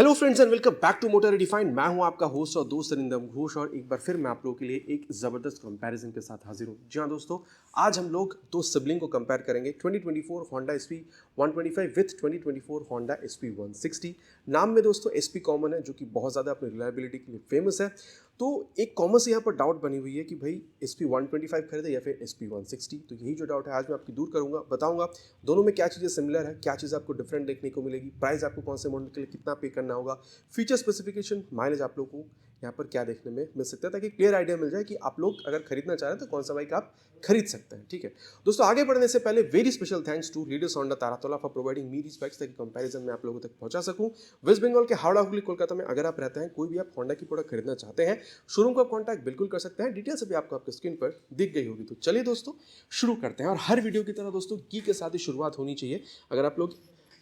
Hello friends and welcome back to Motor Redefined. मैं हूं आपका होस्ट और दोस्त अरिंदम घोष और एक बार फिर मैं आप लोगों के लिए एक ज़बरदस्त कंपैरिजन के साथ हाजिर हूं। जी हाँ दोस्तों, आज हम लोग दो सिबलिंग को कंपेयर करेंगे 2024 Honda SP 125 with 2024 Honda SP 160। नाम में दोस्तों SP कॉमन है जो कि बहुत ज़्यादा अपनी रिलायबिलिटी के लिए फेमस है। तो एक कॉमन से यहाँ पर डाउट बनी हुई है कि भाई SP 125 खरीदे या फिर SP 160। तो यही जो डाउट है आज मैं आपकी दूर करूँगा, बताऊँगा दोनों में क्या चीज़ें सिमिलर है, क्या चीज़ आपको डिफरेंट देखने को मिलेगी, प्राइस आपको कौन से मॉडल के लिए कितना पे करना होगा, फीचर स्पेसिफिकेशन, माइलेज आप लोगों को यहाँ पर क्या देखने में मिल सकता है, ताकि क्लियर आइडिया मिल जाए कि आप लोग अगर खरीदना चाह रहे हैं तो कौन सा बाइक आप खरीद सकते हैं। ठीक है दोस्तों, आगे बढ़ने से पहले very special thanks to Leaders Honda Taratola for providing me these bikes, ताकि कंपैरिजन में आप लोगों तक पहुंचा सकूं। वेस्ट बंगाल के हावड़ा हुगली कोलकाता में अगर आप रहते हैं, कोई भी आप होंडा की प्रोडक्ट खरीदना चाहते हैं, शोरूम को आप कॉन्टैक्ट बिल्कुल कर सकते हैं। डिटेल्स अभी आपको आपके स्क्रीन पर दिख गई होगी। तो चलिए दोस्तों शुरू करते हैं। और हर वीडियो की तरह दोस्तों की के साथ ही शुरुआत होनी चाहिए। अगर आप लोग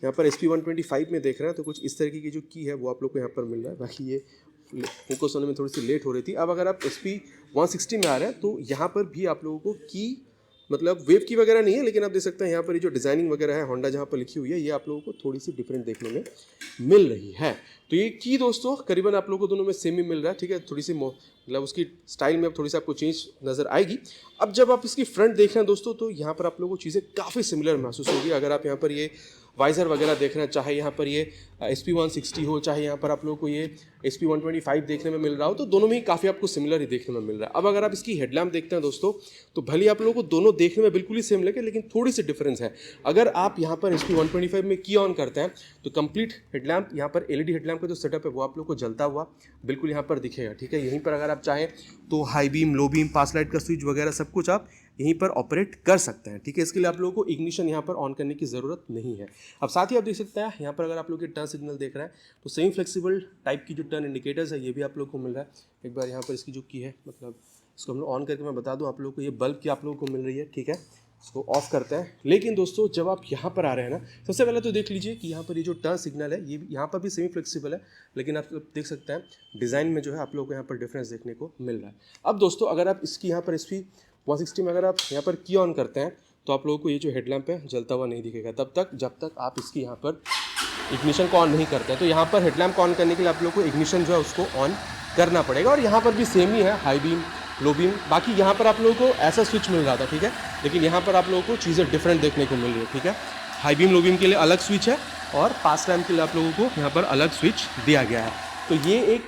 यहाँ पर SP 125 में देख रहे हैं तो कुछ इस तरीके की जो की है वो आप लोग को यहाँ पर मिल रहा है। बाकी ये फोकस होने में थोड़ी सी लेट हो रही थी। अब अगर आप SP 160 में आ रहे हैं तो यहाँ पर भी आप लोगों को की मतलब वेव की वगैरह नहीं है, लेकिन आप देख सकते हैं यहाँ पर ये जो डिज़ाइनिंग वगैरह है होंडा जहाँ पर लिखी हुई है, ये आप लोगों को थोड़ी सी डिफरेंट देखने में मिल रही है। तो ये की दोस्तों करीबन आप लोगों को दोनों में सेम ही मिल रहा है। ठीक है, थोड़ी सी मतलब उसकी स्टाइल में अब थोड़ी सी आपको चेंज नज़र आएगी। अब जब आप इसकी फ्रंट देख रहे हैं दोस्तों, तो यहाँ पर आप लोगों को चीज़ें काफ़ी सिमिलर महसूस होगी। अगर आप यहाँ पर ये वाइज़र वगैरह देख रहे हैं, चाहे यहाँ पर ये SP 160 हो, चाहे यहाँ पर आप लोगों को ये SP 125 देखने में मिल रहा हो, तो दोनों में ही काफ़ी आपको सिमिलर ही देखने में मिल रहा है। अब अगर आप इसकी हेडलैम्प देखते हैं दोस्तों, तो भले आप लोगों को दोनों देखने में बिल्कुल ही सेम लगे, लेकिन थोड़ी सी डिफरेंस है। अगर आप यहाँ पर SP 125 में की ऑन करते हैं तो कंप्लीट हेडलैम्प, यहाँ पर LED हेडलैम्प का जो सेटअप है वो आप लोग को जलता हुआ बिल्कुल यहाँ पर दिखेगा। ठीक है, यहीं पर अगर आप चाहें तो हाई बीम, लो बीम, पास लाइट का स्विच वगैरह सब कुछ आप यहीं पर ऑपरेट कर सकते हैं। ठीक है, इसके लिए आप लोगों को इग्निशन यहाँ पर ऑन करने की ज़रूरत नहीं है। अब साथ ही आप देख सकते हैं यहाँ पर अगर आप लोग ये टर्न सिग्नल देख रहे हैं तो सेमी फ्लेक्सिबल टाइप की जो टर्न इंडिकेटर्स है ये भी आप लोग को मिल रहा है। एक बार यहाँ पर इसकी जो की है, मतलब इसको हम लोग ऑन करके मैं बता दूँ आप लोगों को, ये बल्ब की आप लोगों को मिल रही है। ठीक है, इसको ऑफ करते हैं। लेकिन दोस्तों जब आप यहाँ पर आ रहे हैं ना, सबसे पहले तो देख लीजिए कि यहाँ पर ये जो टर्न सिग्नल है ये यहाँ पर भी सेमी फ्लेक्सिबल है, लेकिन आप देख सकते हैं डिज़ाइन में जो है आप लोगों को यहाँ पर डिफरेंस देखने को मिल रहा है। अब दोस्तों अगर आप इसकी यहाँ पर SP 160 में अगर आप यहाँ पर की ऑन करते हैं तो आप लोगों को ये जो हेडलैम्प है जलता हुआ नहीं दिखेगा तब तक जब तक आप इसकी यहाँ पर इग्निशन को ऑन नहीं करते हैं। तो यहाँ पर हेडलैम्प को ऑन करने के लिए आप लोग को इग्निशन जो है उसको ऑन करना पड़ेगा। और यहाँ पर भी सेम ही है, हाई बीम, लो बीम। बाकी यहाँ पर आप लोगों को ऐसा स्विच मिल रहा था, ठीक है, लेकिन यहाँ पर आप लोगों को चीज़ें डिफरेंट देखने को मिल रही है। ठीक है, हाई बीम, लो बीम के लिए अलग स्विच है और पास रैम के लिए आप लोगों को यहाँ पर अलग स्विच दिया गया है। तो ये एक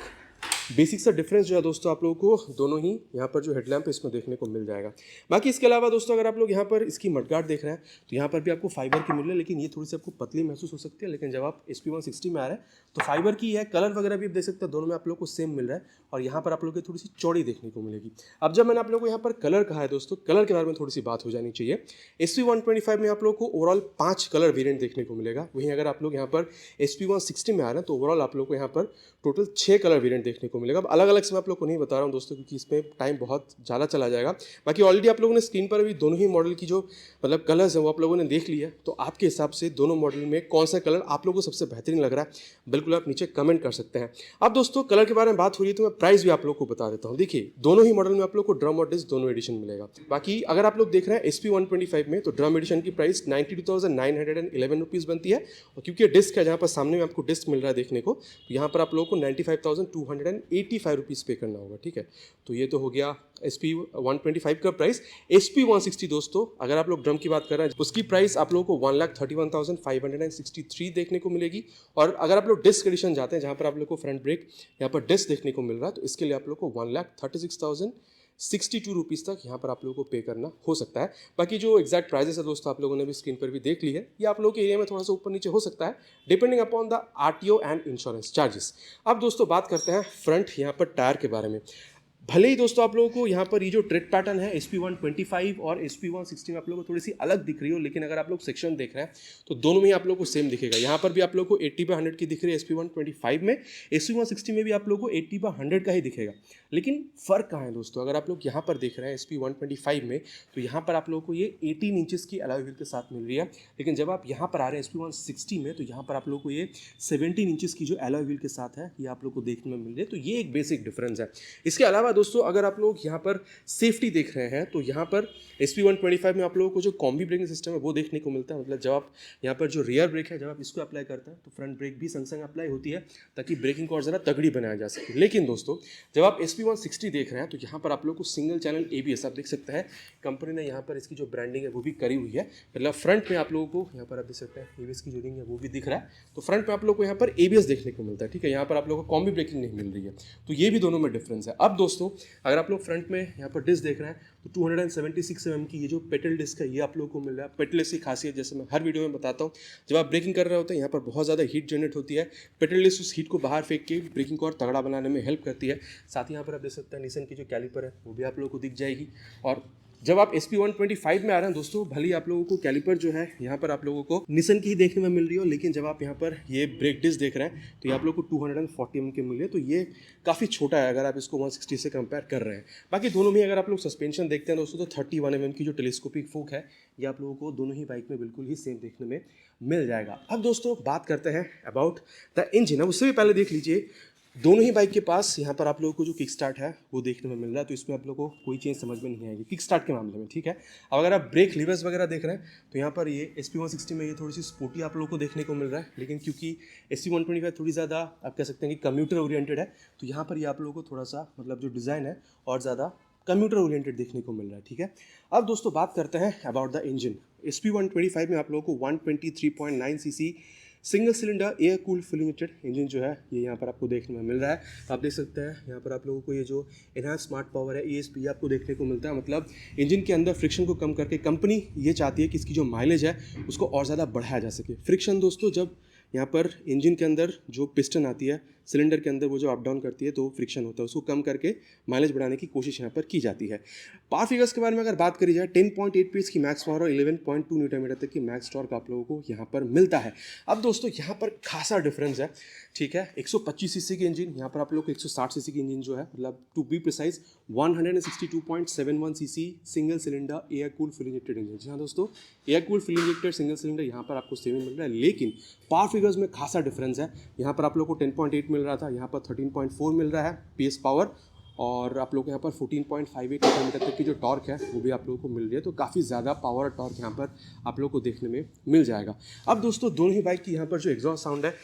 बेसिक सा डिफरेंस जो है दोस्तों आप लोगों को दोनों ही यहाँ पर जो हेडलैम्प है इसमें देखने को मिल जाएगा। बाकी इसके अलावा दोस्तों अगर आप लोग यहाँ पर इसकी मडगार्ड देख रहे हैं तो यहाँ पर भी आपको फाइबर की मिल रही है, लेकिन ये थोड़ी सी आपको पतली महसूस हो सकती है। लेकिन जब आप SP 160 में आ रहे हैं तो फाइबर की है। कलर वगैरह भी आप देख सकते हैं, दोनों में आप लोग को सेम मिल रहा है और यहाँ पर आप लोग को थोड़ी सी चौड़ी देखने को मिलेगी। अब जब मैंने आप लोग को यहाँ पर कलर कहा है दोस्तों, कलर के बारे में थोड़ी सी बात हो जानी चाहिए। SP 125 में आप लोग को ओवरऑल 5 कलर वेरिएंट देखने को मिलेगा। वहीं अगर आप लोग यहाँ पर SP 160 में आ रहे हैं तो ओवरऑल आप लोग को यहाँ पर टोटल 6 कलर वेरिएंट देखने को मिलेगा। अब अलग अलग से मैं आप लोग को नहीं बता रहा हूँ दोस्तों, क्योंकि इसमें टाइम बहुत ज़्यादा चला जाएगा। बाकी ऑलरेडी आप लोगों ने स्क्रीन पर अभी दोनों ही मॉडल की जो मतलब कलर्स हैं वो आप लोगों ने देख लिया है। तो आपके हिसाब से दोनों मॉडल में कौन सा कलर आप लोगों को सबसे बेहतरीन लग रहा है, बिल्कुल आप नीचे कमेंट कर सकते हैं। अब दोस्तों कलर के बारे में बात हो रही है तो मैं प्राइस भी आप लोग को बता देता हूँ। देखिए दोनों ही मॉडल में आप लोग को ड्रम और डिस्क दोनों एडिशन मिलेगा। बाकी अगर आप लोग देख रहे हैं SP 125 में तो ड्रम एडिशन की प्राइस 92,911 रुपीज़ बनती है। और क्योंकि डिस्क है, जहाँ पर सामने में आपको डिस्क मिल रहा है देखने को, तो यहाँ पर आप लोगों को 95,285 रुपीज़ पे करना होगा। ठीक है, तो ये तो हो गया SP 125 का प्राइस। SP 160 दोस्तों अगर आप लोग ड्रम की बात कर रहे हैं उसकी प्राइस आप लोगों को 1,31,563 देखने को मिलेगी। और अगर आप लोग डिस्क एडिशन जाते हैं जहाँ पर आप लोग को फ्रंट ब्रेक यहाँ पर डिस्क देखने को मिल रहा है, तो इसके लिए आप लोग को 1,36,062 रुपीज़ तक यहाँ पर आप लोगों को पे करना हो सकता है। बाकी जो एग्जैक्ट प्राइजेस है दोस्तों आप लोगों ने भी स्क्रीन पर भी देख ली है। ये आप लोगों के एरिया में थोड़ा सा ऊपर नीचे हो सकता है depending upon the RTO and insurance charges. अब दोस्तों बात करते हैं फ्रंट यहाँ पर टायर के बारे में। भले ही दोस्तों आप लोगों को यहाँ पर ये जो ट्रेड पैटर्न है SP 125 और SP 160 में आप लोगों को थोड़ी सी अलग दिख रही हो, लेकिन अगर आप लोग सेक्शन देख रहे हैं तो दोनों में ही आप लोगों को सेम दिखेगा। यहाँ पर भी आप लोगों को 80/100 की दिख रही है SP 125 में, SP 160 में भी आप लोगों को 80/100 का ही दिखेगा। लेकिन फ़र्क कहाँ है दोस्तों, अगर आप लोग यहाँ पर देख रहे हैं SP 125 में तो यहाँ पर आप लोगों को ये 18 इंचेस की अलॉय व्हील के साथ मिल रही है। लेकिन जब आप यहाँ पर आ रहे हैं SP 160 में तो यहाँ पर आप लोगों को ये 17 इंचेस की जो अलॉय व्हील के साथ है ये आप लोग को देखने में मिल रही है। तो ये एक बेसिक डिफरेंस है। इसके अलावा दोस्तों अगर आप लोग यहाँ पर सेफ्टी देख रहे हैं तो यहाँ पर SP125 में आप लोगों को जो कॉम्बी ब्रेकिंग सिस्टम है वो देखने को मिलता है। मतलब जब आप यहाँ पर जो रियर ब्रेक है जब आप इसको अप्लाई करते हैं तो फ्रंट ब्रेक भी संग संग अप्लाई होती है ताकि ब्रेकिंग को और ज़रा तगड़ी बनाया जा सके। लेकिन दोस्तों जब आप SP160 देख रहे हैं तो यहाँ पर आप लोग को सिंगल चैनल ABS आप देख सकते हैं, कंपनी ने यहाँ पर इसकी जो ब्रांडिंग है वो भी करी हुई है। मतलब फ्रंट में आप लोगों को यहाँ पर आप देख सकते हैं ABS की जो रिंग है वो भी दिख रहा है, तो फ्रंट में आप लोग को यहाँ पर ABS देखने को मिलता है। ठीक है, यहाँ पर आप लोगों को कॉम्बी ब्रेकिंग नहीं मिल रही है, तो ये भी दोनों में डिफरेंस है। अब दोस्तों अगर आप लोग फ्रंट में यहाँ पर डिस्क देख रहे हैं तो 276 mm की ये जो पेडल डिस्क है ये आप लोगों को मिल रहा है। पेडल डिस्क की खासियत जैसे मैं हर वीडियो में बताता हूँ, जब आप ब्रेकिंग कर रहे होते हैं यहाँ पर बहुत ज़्यादा हीट जनरेट होती है। पेडल डिस्क उस हीट को बाहर फेंक के ब्रेकिंग को और तगड़ा बनाने में हेल्प करती है। साथ ही यहाँ पर आप देख सकते हैं निसन की जो कैलिपर है वो भी आप लोगों को दिख जाएगी। और जब आप SP125 में आ रहे हैं दोस्तों, भले ही आप लोगों को कैलिपर जो है यहाँ पर आप लोगों को निसन की ही देखने में मिल रही हो, लेकिन जब आप यहाँ पर ये ब्रेक डिस्क देख रहे हैं तो ये आप लोगों को 240 mm की मिल रही है, तो ये काफ़ी छोटा है अगर आप इसको 160 से कंपेयर कर रहे हैं। बाकी दोनों में अगर आप लोग सस्पेंशन देखते हैं दोस्तों तो 31 mm की जो टेलीस्कोपिक फोक है ये आप लोगों को दोनों ही बाइक में बिल्कुल ही सेम देखने में मिल जाएगा। अब दोस्तों बात करते हैं अबाउट द इंजन। अब उससे भी पहले देख लीजिए दोनों ही बाइक के पास यहाँ पर आप लोगों को जो किक स्टार्ट है वो देखने में मिल रहा है, तो इसमें आप लोगों को कोई चेंज समझ में नहीं आएगी किक स्टार्ट के मामले में। ठीक है, अब अगर आप ब्रेक लीवर्स वगैरह देख रहे हैं तो यहाँ पर ये SP160 में ये थोड़ी सी स्पोर्टी आप लोगों को देखने को मिल रहा है, लेकिन क्योंकि SP125 थोड़ी ज़्यादा आप कह सकते हैं कि कम्यूटर ओरिएंटेड है, तो यहाँ पर ये आप लोगों को थोड़ा सा मतलब जो डिज़ाइन है और ज़्यादा कम्यूटर ओरिएंटेड देखने को मिल रहा है। ठीक है, अब दोस्तों बात करते हैं अबाउट द इंजन। SP125 में आप लोगों को 123.9 cc single cylinder air cooled fully injected engine जो है ये यहाँ पर आपको देखने में मिल रहा है। आप देख सकते हैं यहाँ पर आप लोगों को ये जो एनहांस स्मार्ट पावर है ESP आपको देखने को मिलता है। मतलब इंजन के अंदर फ्रिक्शन को कम करके कंपनी ये चाहती है कि इसकी जो माइलेज है उसको और ज़्यादा बढ़ाया जा सके। फ्रिक्शन दोस्तों जब यहाँ पर इंजन के अंदर जो पिस्टन आती है सिलेंडर के अंदर वो जो अप डाउन करती है तो फ्रिक्शन होता है, उसको कम करके माइलेज बढ़ाने की कोशिश यहाँ पर की जाती है। पावर फिगर्स के बारे में अगर बात करी जाए 10.8 PS की मैक्स पावर और 11.2 न्यूटन तक की मैक्स टॉर्क आप लोगों को यहाँ पर मिलता है। अब दोस्तों यहाँ पर खासा डिफरेंस है। ठीक है, 125 cc की इंजन, यहाँ पर आप लोग को 160 cc की इंजन जो है मतलब to be precise 162.71 cc single cylinder air cooled fully injected engine. जी हाँ दोस्तों, air cooled fully injected single cylinder यहाँ पर आपको सेम मिल रहा है, लेकिन पावर फिगर्स में खासा डिफरेंस है। यहाँ पर आप लोग को 10.8 मिल रहा था, यहाँ पर 13.4 मिल रहा है PS पावर, और आप लोग को यहाँ पर 14.58 न्यूटन तक की जो टॉर्क है वो भी आप लोगों को मिल रही है। तो काफ़ी ज़्यादा पावर और टॉर्क यहाँ पर आप लोग को देखने में मिल जाएगा। अब दोस्तों दोनों ही बाइक की यहाँ पर जो एग्जॉस्ट साउंड है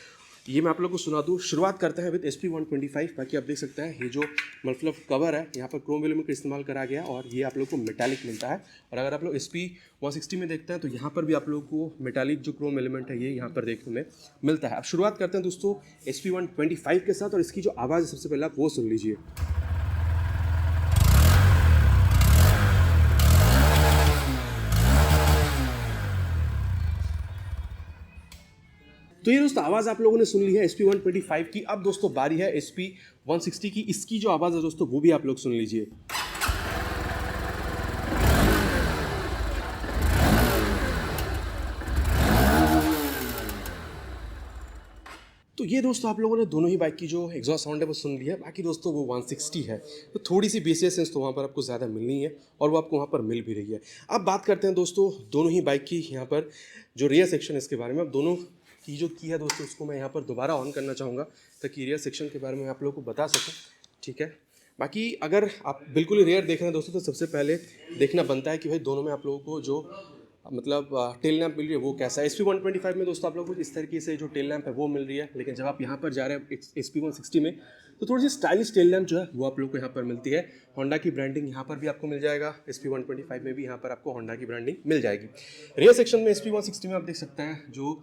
ये मैं आप लोगों को सुना दूँ। शुरुआत करते हैं विद SP125। बाकी आप देख सकते हैं ये जो मतलब कवर है यहाँ पर क्रोम एलिमेंट का इस्तेमाल करा गया और ये आप लोग को मेटालिक मिलता है। और अगर आप लोग SP160 में देखते हैं तो यहाँ पर भी आप लोग को मेटालिक जो क्रोम एलिमेंट है ये यहाँ पर देखने में मिलता है। अब शुरुआत करते हैं दोस्तों SP125 के साथ, और इसकी जो आवाज़ है सबसे पहले आप वो सुन लीजिए। तो ये दोस्तों आवाज़ आप लोगों ने सुन ली है SP125 की। अब दोस्तों बारी है SP160 की। इसकी जो आवाज़ है दोस्तों वो भी आप लोग सुन लीजिए। तो ये दोस्तों आप लोगों ने दोनों ही बाइक की जो एग्जॉस्ट साउंड है वो सुन लिया है। बाकी दोस्तों वो 160 है तो थोड़ी सी बेसिस सेंस तो वहाँ पर आपको ज़्यादा मिलनी है और वो आपको वहाँ पर मिल भी रही है। अब बात करते हैं दोस्तों दोनों ही बाइक की यहाँ पर जो रियर सेक्शन है इसके बारे में। अब दोनों की जो की है दोस्तों उसको मैं यहाँ पर दोबारा ऑन करना चाहूँगा ताकि रियर सेक्शन के बारे में आप लोगों को बता सकूँ। ठीक है, बाकी अगर आप बिल्कुल ही रेयर देख रहे हैं दोस्तों तो सबसे पहले देखना बनता है कि भाई दोनों में आप लोगों को जो मतलब टेल लैंप मिल रही है वो कैसा है। SP125 में दोस्तों आप लोगों को इस तरीके से जो टेल लैंप है वो मिल रही है, लेकिन जब आप यहाँ पर जा रहे हैं SP160 में तो थोड़ी सी स्टाइलिश टेल लैंप जो है वो आप लोग को यहाँ पर मिलती है। होंडा की ब्रांडिंग यहाँ पर भी आपको मिल जाएगा। SP125 में भी यहाँ पर आपको होंडा की ब्रांडिंग मिल जाएगी। रेयर सेक्शन में SP160 में आप देख सकते हैं जो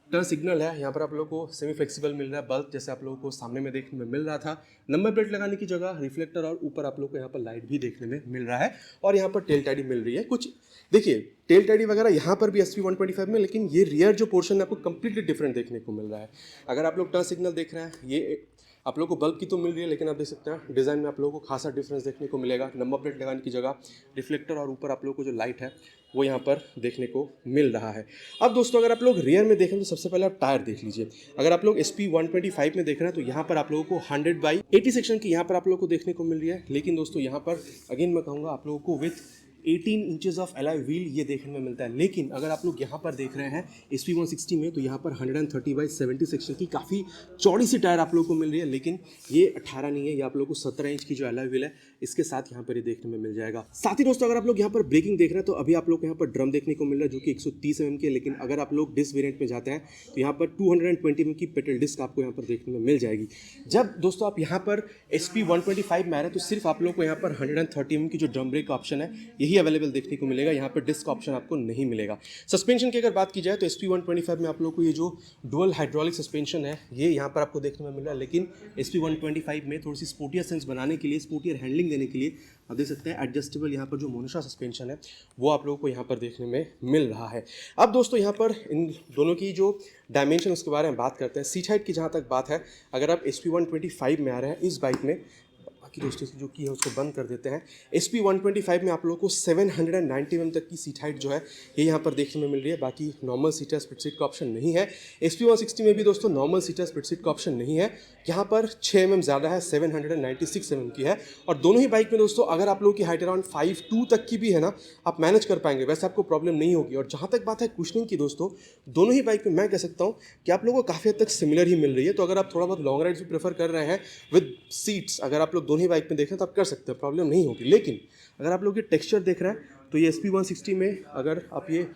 टर्न सिग्नल है यहाँ पर आप लोगों को सेमी फ्लेक्सिबल मिल रहा है, बल्ब जैसे आप लोगों को सामने में देखने में मिल रहा था। नंबर प्लेट लगाने की जगह रिफ्लेक्टर और ऊपर आप लोगों को यहाँ पर लाइट भी देखने में मिल रहा है और यहाँ पर टेल टैडी मिल रही है। कुछ देखिए टेल टैडी वगैरह यहाँ पर भी SP125 में, लेकिन ये रियर जो पोर्शन है आपको कंप्लीटली डिफरेंट देखने को मिल रहा है। अगर आप लोग टर्न सिग्नल देख रहे हैं ये आप लोगों को बल्ब की तो मिल रही है, लेकिन आप देख सकते हैं डिज़ाइन में आप लोगों को खासा डिफरेंस देखने को मिलेगा। नंबर प्लेट लगाने की जगह रिफ्लेक्टर और ऊपर आप लोगों को जो लाइट है वो यहाँ पर देखने को मिल रहा है। अब दोस्तों अगर आप लोग रियर में देखें तो सबसे पहले आप टायर देख लीजिए। अगर आप लोग SP125 में देख रहे हैं तो यहाँ पर आप लोगों को 100/80 सेक्शन की यहाँ पर आप लोगों को देखने को मिल रही है, लेकिन दोस्तों यहाँ पर अगेन मैं कहूँगा आप लोगों को with 18 inches of alloy wheel ये देखने में मिलता है। लेकिन अगर आप लोग यहाँ पर देख रहे हैं SP 160 में, तो यहाँ पर 130/70 सेक्शन की काफ़ी चौड़ी सी टायर आप लोगों को मिल रही है। लेकिन ये 18 नहीं है, ये आप लोगों को 17 इंच की जो एलॉय व्हील है इसके साथ यहाँ पर ये देखने में मिल जाएगा। साथ ही दोस्तों अगर आप लोग यहाँ पर ब्रेकिंग देख रहे हैं तो अभी आप लोग को यहाँ पर ड्रम देखने को मिल रहा है जो कि 130 mm की है। लेकिन अगर आप लोग डिस्क वेरिएंट में जाते हैं तो यहाँ पर 220 mm की पेडल डिस्क आपको यहाँ पर देखने में मिल जाएगी। जब दोस्तों आप यहाँ पर SP 125 में आ रहे हैं तो सिर्फ आप लोग को यहाँ पर 130 mm की जो ड्रम ब्रेक ऑप्शन है यही अवेलेबल देखने को मिलेगा, यहाँ पर डिस्क ऑप्शन आपको नहीं मिलेगा। सस्पेंशन की अगर बात की जाए तो SP 125 में आप लोग को ये जो डुअल हाइड्रोलिक सस्पेंशन है ये यहाँ पर आपको देखने में मिल रहा है। लेकिन SP 125 में थोड़ी सी स्पोर्टियर सेंस बनाने के लिए, स्पोर्टियर हैंडलिंग देने के लिए आप देख सकते हैं एडजस्टेबल यहाँ पर जो मोनिशा सस्पेंशन है वो आप लोगों को यहाँ पर देखने में मिल रहा है। अब दोस्तों यहाँ पर इन दोनों की जो डायमेंशन उसके बारे में बात करते हैं। सीट हाइट की जहाँ तक बात है, अगर आप SP 125 में आ रहे हैं इस बाइक में, बाकी दोस्तों जो की है उसको बंद कर देते हैं। SP 125 में आप लोगों को 790 mm तक की सीट हाइट जो है ये यहाँ पर देखने में मिल रही है। बाकी नॉर्मल सीट है, स्प्लिट सीट का ऑप्शन नहीं है। SP 160 में भी दोस्तों नॉर्मल सीट है, स्प्लिट सीट का ऑप्शन नहीं है। यहाँ पर 6 mm ज़्यादा है, 796 mm की है। और दोनों ही बाइक में दोस्तों अगर आप लोगों की हाइट अराउंड 5'2" तक की भी है ना, आप मैनेज कर पाएंगे, वैसे आपको प्रॉब्लम नहीं होगी। और जहाँ तक बात है कुशनिंग की दोस्तों, दोनों ही बाइक में मैं कह सकता हूँ कि आप लोगों को काफ़ी हद तक सिमिलर ही मिल रही है। तो अगर आप थोड़ा बहुत लॉन्ग राइड्स भी प्रेफर कर रहे हैं विद सीट्स, अगर आप लोग दोनों ही बाइक में देखें तो आप कर सकते हैं, प्रॉब्लम नहीं होगी। लेकिन अगर आप लोग ये टेक्सचर देख रहे हैं तो ये SP 160 में अगर आप ये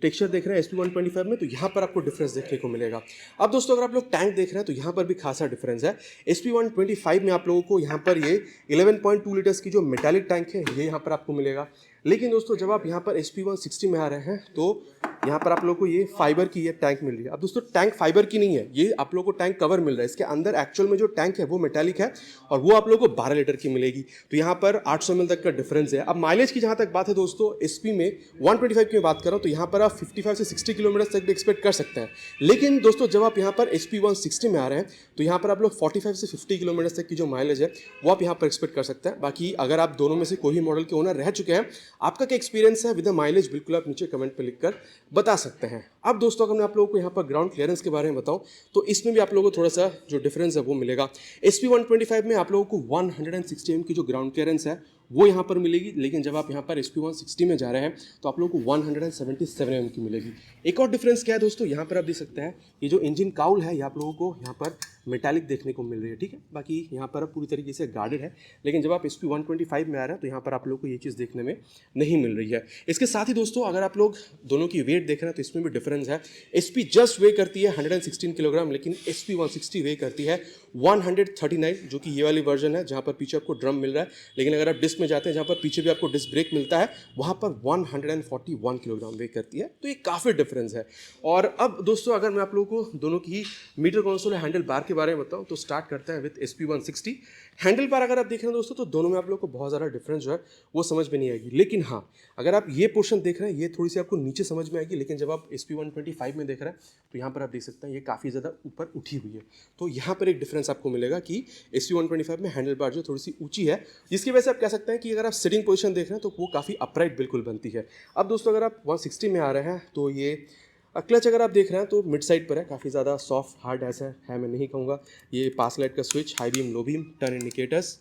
टेक्सचर देख रहे हैं SP 125 में तो यहाँ पर आपको डिफरेंस देखने को मिलेगा। अब दोस्तों अगर आप लोग टैंक देख रहे हैं तो यहाँ पर भी खासा डिफरेंस है। SP 125 में आप लोगों को यहाँ पर ये 11.2 लीटर्स की जो मेटालिक टैंक है ये यहाँ पर आपको मिलेगा। लेकिन दोस्तों जब आप यहाँ पर SP 160 में आ रहे हैं तो यहाँ पर आप लोगों को ये फाइबर की ये टैंक मिल रही है। अब दोस्तों टैंक फाइबर की नहीं है, ये आप लोगों को टैंक कवर मिल रहा है। इसके अंदर एक्चुअल में जो टैंक है वो मेटालिक है और वो आप लोगों को 12 लीटर की मिलेगी। तो यहाँ पर 800 ml तक का डिफरेंस है। अब माइलेज की जहाँ तक बात है दोस्तों, SP में 125 की बात कर रहा हूँ तो यहाँ पर आप 55 से 60 किलोमीटर तक भी एक्सपेक्ट कर सकते हैं। लेकिन दोस्तों जब आप यहाँ पर SP 160 में आ रहे हैं तो यहाँ पर आप लोग 45 से 50 किलोमीटर तक की जो माइलेज है वो आप यहाँ पर एक्सपेक्ट कर सकते हैं। बाकी अगर आप दोनों में से कोई भी मॉडल के ओनर रह चुके हैं, आपका क्या एक्सपीरियंस है विद माइलेज, बिल्कुल आप नीचे कमेंट पर लिखकर बता सकते हैं। अब दोस्तों अगर मैं आप लोगों को यहाँ पर ग्राउंड क्लियरेंस के बारे में बताऊं तो इसमें भी आप लोगों को थोड़ा सा जो डिफरेंस है वो मिलेगा। SP 125 में आप लोगों को 160 mm की जो ग्राउंड क्लियरेंस है वो यहाँ पर मिलेगी। लेकिन जब आप यहाँ पर SP 160 में जा रहे हैं तो आप लोगों को 177 mm की मिलेगी। एक और डिफरेंस क्या है दोस्तों, यहाँ पर आप देख सकते हैं ये जो इंजन काउल है ये आप लोगों को यहाँ पर मेटालिक देखने को मिल रही है, ठीक है। बाकी यहाँ पर पूरी तरीके से गार्डेड है। लेकिन जब आप SP 125 में आ रहे हैं तो यहाँ पर आप लोगों को ये चीज़ देखने में नहीं मिल रही है। इसके साथ ही दोस्तों अगर आप लोग दोनों की वेट देख रहे हैं तो इसमें भी डिफरेंस है। SP जस्ट वे करती है 116 किलोग्राम, लेकिन SP 160 वे करती है 139, जो कि ये वाली वर्जन है जहाँ पर पीछे आपको ड्रम मिल रहा है। लेकिन अगर आप डिस्क में जाते हैं जहाँ पर पीछे भी आपको डिस्क ब्रेक मिलता है, वहाँ पर 141 किलोग्राम वे करती है। तो ये काफ़ी डिफरेंस है। और अब दोस्तों अगर मैं आप लोगों को दोनों की मीटर कंसोल हैंडल बार के बारे में बताऊँ तो स्टार्ट करते हैं विद SP 160। हैंडल बार अगर आप देख रहे हैं दोस्तों तो दोनों में आप लोग को बहुत ज़्यादा डिफरेंस जो है वो समझ में नहीं आएगी। लेकिन हाँ, अगर आप ये पोर्शन देख रहे हैं ये थोड़ी सी आपको नीचे समझ में आएगी। लेकिन जब आप SP 125 में देख रहे हैं तो यहाँ पर आप देख सकते हैं ये काफ़ी ज़्यादा ऊपर उठी हुई है। तो यहाँ पर एक डिफरेंस आपको मिलेगा कि SP 125 में हैंडल बार जो थोड़ी सी ऊँची है, जिसकी वजह से आप कह सकते हैं कि अगर आप सिटिंग पोजीशन देख रहे हैं तो वो काफ़ी अपराइट बिल्कुल बनती है। अब दोस्तों अगर आप 160 में आ रहे हैं तो ये क्लच अगर आप देख रहे हैं तो मिड साइड पर है, काफ़ी ज़्यादा सॉफ्ट हार्ड ऐसा है मैं नहीं कहूँगा। ये पास लाइट का switch, high beam, low beam, turn indicators,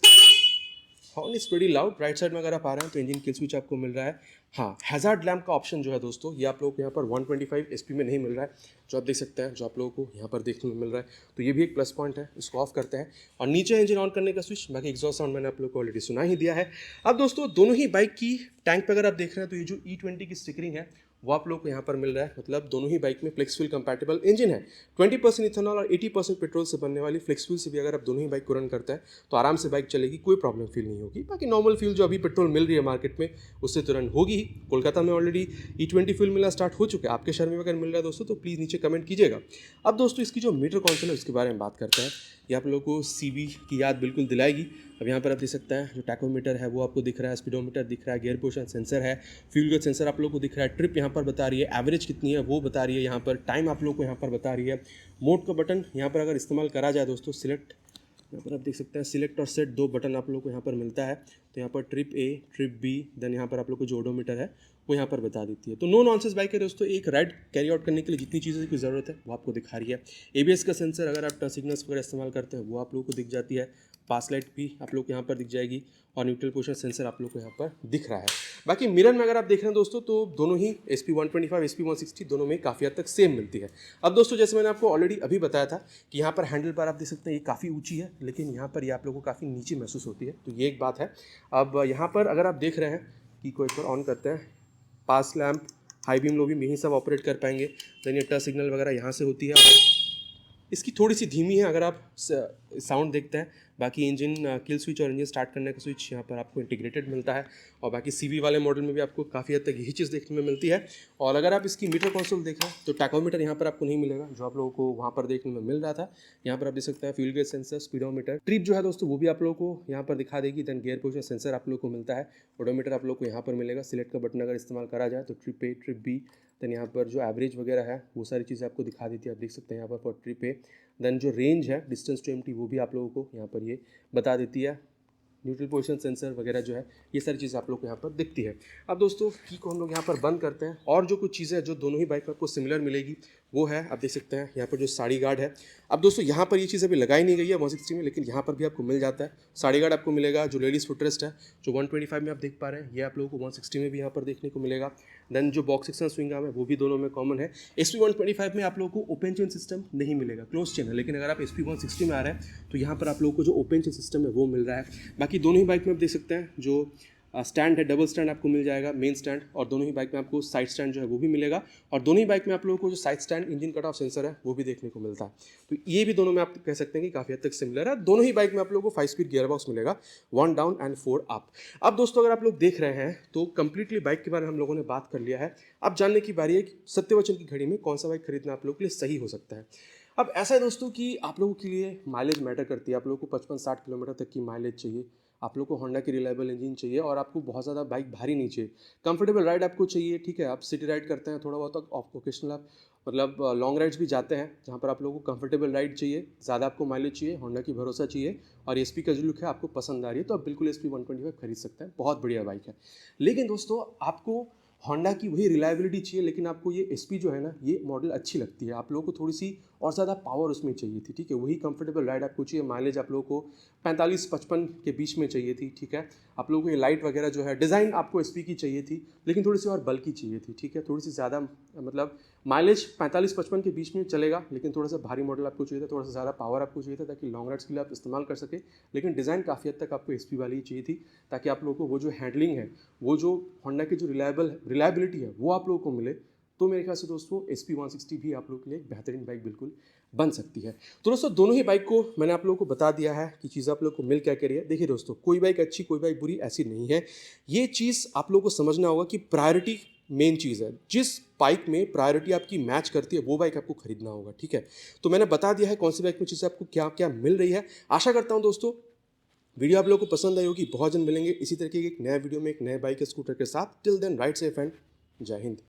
horn is pretty loud. Right side में अगर आप आ रहे हैं तो इंजन किल स्विच आपको मिल रहा है। हाँ, हैजार्ड लैम्प का ऑप्शन जो है दोस्तों ये आप लोगों को यहाँ पर 125 SP में नहीं मिल रहा है, जो आप देख सकते हैं, जो आप लोगों को यहाँ पर देखने में मिल रहा है। तो ये भी एक प्लस पॉइंट है। इसको ऑफ करते हैं और नीचे इंजन ऑन करने का स्विच। बाकी एग्जॉस्ट साउंड मैंने आप लोगों को ऑलरेडी सुना ही दिया है। अब दोस्तों दोनों ही बाइक की टैंक पर अगर आप देख रहे हैं तो ये जो E20 की स्टिकरिंग है वो आप लोग को यहाँ पर मिल रहा है। मतलब दोनों ही बाइक में फ्लेक्स फ्यूल कंपैटिबल इंजन है। 20% इथेनॉल और 80% पेट्रोल से बनने वाली फ्लेक्स फ्यूल से भी अगर आप दोनों ही बाइक को रन करते हैं तो आराम से बाइक चलेगी, कोई प्रॉब्लम फील नहीं होगी। बाकी नॉर्मल फ्यूल जो अभी पेट्रोल मिल रही है मार्केट में उससे तो रन होगी ही। कोलकाता में ऑलरेडी E20 फ्यूल मिलना स्टार्ट हो चुका है। आपके शहर में अगर मिल रहा है दोस्तों तो प्लीज़ नीचे कमेंट कीजिएगा। अब दोस्तों इसकी जो मीटर कंसोल है उसके बारे में बात करते हैं। ये आप लोगों को CB की याद बिल्कुल दिलाएगी। अब यहाँ पर आप देख सकते हैं जो टैकोमीटर है वो आपको दिख रहा है, स्पीडोमीटर दिख रहा है, गियर पोजिशन सेंसर है, फ्यूल गेज सेंसर आप लोगों को दिख रहा है, ट्रिप यहाँ पर बता रही है, एवरेज कितनी है वो बता रही है, यहाँ पर टाइम आप लोगों को यहाँ पर बता रही है। मोड का बटन यहाँ पर अगर इस्तेमाल करा जाए दोस्तों, सिलेक्ट, यहाँ पर आप देख सकते हैं सिलेक्ट और सेट 2 बटन आप लोगों को यहाँ पर मिलता है। तो यहाँ पर trip A, trip B, then यहाँ पर आप लोग को जो ओडोमीटर है वो यहाँ पर बता देती है। तो नो नॉनसेंस बाइक है दोस्तों, एक राइड कैरी आउट करने के लिए जितनी चीज़ों की ज़रूरत है वो आपको दिखा रही है। ABS का सेंसर अगर आप टर्न सिग्नल्स वगैरह इस्तेमाल करते हैं वो आप लोगों को दिख जाती है। पास लाइट भी आप लोग को यहाँ पर दिख जाएगी और न्यूट्रल पोजीशन सेंसर आप लोग को यहाँ पर दिख रहा है। बाकी मिरर में अगर आप देख रहे हैं दोस्तों तो दोनों ही SP125 SP160 दोनों में काफ़ी हद तक सेम मिलती है। अब दोस्तों जैसे मैंने आपको ऑलरेडी अभी बताया था कि यहाँ पर हैंडल बार आप देख सकते हैं ये काफ़ी ऊंची है, लेकिन यहाँ पर ये आप लोगों को काफ़ी नीचे महसूस होती है, तो ये एक बात है। अब यहाँ पर अगर आप देख रहे हैं कि को एक बार ऑन करते हैं, pass lamp, high beam, low beam यही सब ऑपरेट कर पाएंगे। देन ये टच सिग्नल वगैरह यहाँ से होती है और इसकी थोड़ी सी धीमी है अगर आप साउंड देखते हैं। बाकी इंजन किल स्विच और इंजन स्टार्ट करने का स्विच यहाँ पर आपको इंटीग्रेटेड मिलता है और बाकी CV वाले मॉडल में भी आपको काफ़ी हद तक यही चीज़ देखने में मिलती है। और अगर आप इसकी मीटर कंसोल देखें तो टैकोमीटर यहाँ पर आपको नहीं मिलेगा जो आप लोगों को वहाँ पर देखने में मिल रहा था। यहाँ पर आप देख सकते हैं fuel gauge sensor, speedometer, trip जो है दोस्तों वो भी आप लोगों को यहाँ पर दिखा देगी। देन गियर पोजीशन सेंसर आप लोगों को मिलता है, ओडोमीटर आप लोग को यहाँ पर मिलेगा। सिलेक्ट का बटन अगर इस्तेमाल करा जाए तो trip A, trip B, then यहाँ पर जो एवरेज वगैरह है वो सारी चीज़ें आपको दिखा देती है, आप देख सकते हैं यहाँ पर फॉर ट्रिप A। देन जो रेंज है डिस्टेंस टू एम्प्टी वो भी आप लोगों को यहाँ पर ये बता देती है। न्यूट्रल पोजीशन सेंसर वगैरह जो है ये सारी चीज़ें आप लोग को यहाँ पर दिखती है। अब दोस्तों की को हम लोग यहाँ पर बंद करते हैं और जो कुछ चीज़ें जो दोनों ही बाइक में आपको सिमिलर मिलेगी वो है, आप देख सकते हैं यहाँ पर जो साड़ी गार्ड है। अब दोस्तों यहाँ पर ये चीज़ अभी लगाई नहीं गई है 160 में, लेकिन यहाँ पर भी आपको मिल जाता है। साड़ी गार्ड आपको मिलेगा। जो लेडीज़ फुटरेस्ट है जो 125 में आप देख पा रहे हैं ये आप लोगों को 160 में भी यहाँ पर देखने को मिलेगा। देन जो बॉक्स सेक्शन स्विंग आर्म है वो भी दोनों में कॉमन है। SP125 में आप लोगों को ओपन चेन सिस्टम नहीं मिलेगा, क्लोज चेन है, लेकिन अगर आप SP160 में आ रहे हैं तो यहाँ पर आप लोगों को जो ओपन चेन सिस्टम है वो मिल रहा है। बाकी दोनों ही बाइक में आप देख सकते हैं जो स्टैंड है डबल स्टैंड आपको मिल जाएगा, मेन स्टैंड, और दोनों ही बाइक में आपको साइड स्टैंड जो है वो भी मिलेगा। और दोनों ही बाइक में आप लोगों को जो side stand engine cut off sensor है वो भी देखने को मिलता है। तो ये भी दोनों में आप कह सकते हैं कि काफ़ी हद तक सिमिलर है। दोनों ही बाइक में आप लोगों को 5 स्पीड गियर बॉक्स मिलेगा, 1 डाउन एंड 4 अप। अब दोस्तों अगर आप लोग देख रहे हैं तो कंप्लीटली बाइक के बारे में हम लोगों ने बात कर लिया है। अब जानने की बारी है कि सत्यवचन की घड़ी में कौन सा बाइक खरीदना आप लोगों के लिए सही हो सकता है। अब ऐसा है दोस्तों कि आप लोगों के लिए माइलेज मैटर करती है। आप लोगों को 55-60 किलोमीटर तक की माइलेज चाहिए, आप लोग को होंडा की रिलायबल इंजन चाहिए और आपको बहुत ज़्यादा बाइक भारी नहीं चाहिए। कंफर्टेबल राइड आपको चाहिए, ठीक है। आप सिटी राइड करते हैं थोड़ा बहुत, ओकेशनल आप मतलब लॉन्ग राइड्स भी जाते हैं जहाँ पर आप लोगों को कंफर्टेबल राइड चाहिए, ज़्यादा आपको माइलेज चाहिए, होंडा की भरोसा चाहिए और SP का जो लुक है आपको पसंद आ रही है तो आप बिल्कुल SP125 खरीद सकते हैं, बहुत बढ़िया बाइक है। लेकिन दोस्तों आपको होंडा की वही रिलायबिलिटी चाहिए, लेकिन आपको ये SP जो है ना ये मॉडल अच्छी लगती है। आप लोगों को थोड़ी सी और ज़्यादा पावर उसमें चाहिए थी, ठीक है। वही कंफर्टेबल राइड आपको चाहिए, माइलेज आप लोगों को 45-55 के बीच में चाहिए थी, ठीक है। आप लोगों को ये लाइट वगैरह जो है डिज़ाइन आपको SP की चाहिए थी, लेकिन थोड़ी सी और बल्कि चाहिए थी, ठीक है। थोड़ी सी ज़्यादा मतलब माइलेज 45-55 के बीच में चलेगा, लेकिन थोड़ा सा भारी मॉडल आपको चाहिए था, थोड़ा सा ज़्यादा पावर आपको चाहिए था ताकि लॉन्ग राइड्स के लिए आप इस्तेमाल कर सके। लेकिन डिज़ाइन काफ़ी हद तक आपको SP वाली ही चाहिए थी ताकि आप लोगों को वो जो हैंडलिंग है, वो जो होंडा की जो रिलायबिलिटी है वो आप लोगों को मिले। तो मेरे ख्याल से दोस्तों SP160 भी आप लोगों के लिए एक बेहतरीन बाइक बिल्कुल बन सकती है। तो दोस्तों दोनों ही बाइक को मैंने आप लोगों को बता दिया है कि चीज़ आप लोगों को मिल क्या कर रही है। देखिए दोस्तों, कोई बाइक अच्छी कोई बाइक बुरी ऐसी नहीं है। ये चीज़ आप लोगों को समझना होगा कि प्रायोरिटी मेन चीज़ है। जिस बाइक में प्रायोरिटी आपकी मैच करती है वो बाइक आपको खरीदना होगा, ठीक है। तो मैंने बता दिया है कौन सी बाइक में चीज़ें आपको क्या क्या मिल रही है। आशा करता हूँ दोस्तों वीडियो आप लोगों को पसंद आई होगी। बहुत जल्द मिलेंगे इसी तरह के एक नया वीडियो में एक नए बाइक स्कूटर के साथ। Till then ride safe and Jai Hind.